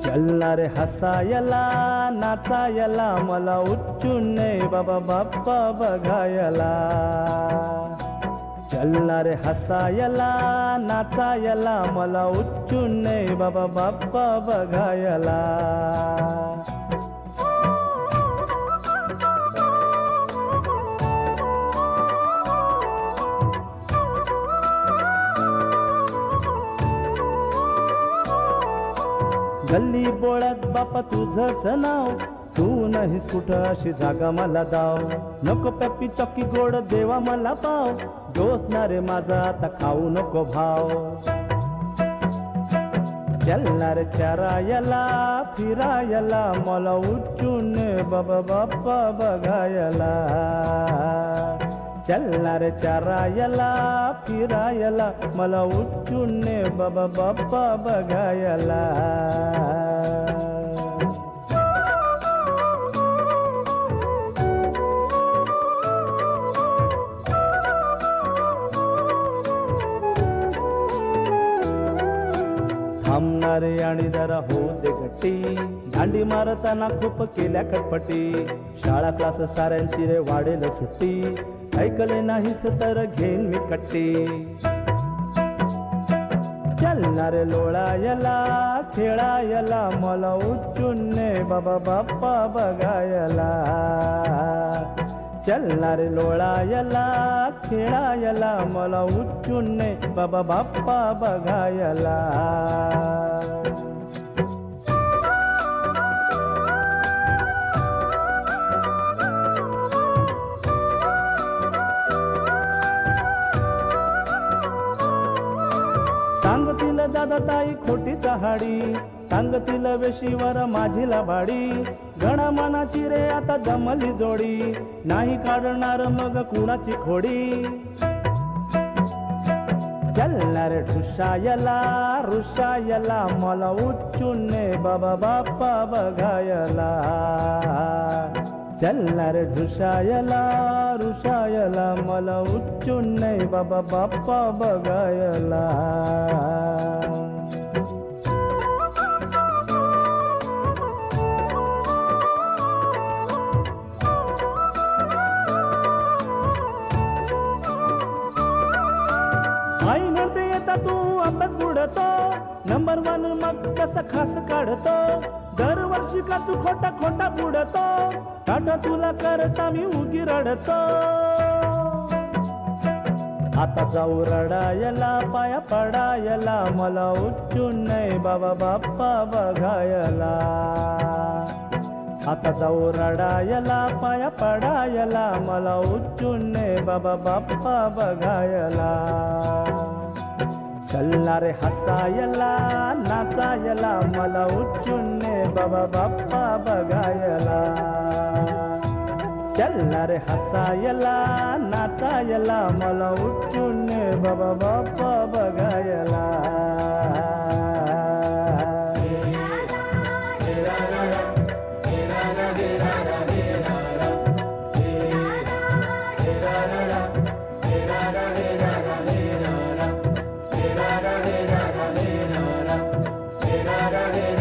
चलना रे हसायला नाचायला मला उच्चून बाबा बाप्पा बघायला. चलना रे हसायला नाचायला मला उच्चून बाबा बाप्पा बघायला. गल्ली बोळ्यात बापा तुझंच नाव, तू नाही कुठं अशी जागा मला दाव. नको पॅपी चक्की गोड देवा मला पाव, दोस्त रे माझा आता खाऊ नको भाव. चलणार चारायला फिरायला मला उच्चून बाबा बाप्पा बघायला. चलणार चारायला फिरायला मला उच्चून बाबा बाप्पा बघायला. थांबणारे आणि जरा होऊ दे गट्टी, दांडी मारताना खूप केल्या खटपटी. शाळा क्लास साऱ्यांची रे वाढेल सुट्टी, ऐकले नाहीस तर घेईन मी कट्टी. चलणारे लोळायला खेळायला मला उच्चून बाबा बाप्पा बघायला. चलणारे लोळायला खेळायला मला उच्चून बाबा बाप्पा बघायला. सांगतील दादा ताई खोटी चहाडी, सांगतील वेशीवर माझी लबाडी. गणामानाची रे आता जमली जोडी, नाही काढणार मग कुणाची खोडी. चलणार ठुशायला रुशायला मला उच्चून बाबा बाप्पा बघायला. चलणार ढुशायला रुशायला मला उच्चून बाबा बाप्पा बघायला. आई म्हणते येता तू अभ्यास बुडतो, नंबर 1 मग कसं खास काढतो. दरवर्षी का तू खोटा खोटा बुडतो, टाटा तुला करता मी उगी रडतो. आता जाऊ रडायला पाया पडायला मला उच्चून बाबा बाप्पा बघायला. आता जाऊ रडायला पाया पडायला मला उच्चून बाबा बाप्पा बघायला. चलणार हसायला नाचायला मला उच्चून बाबा बाप्पा बघायला. चलणार हसायला नाचायला मला उच्चून बाबा बाप्पा बघायला. Hera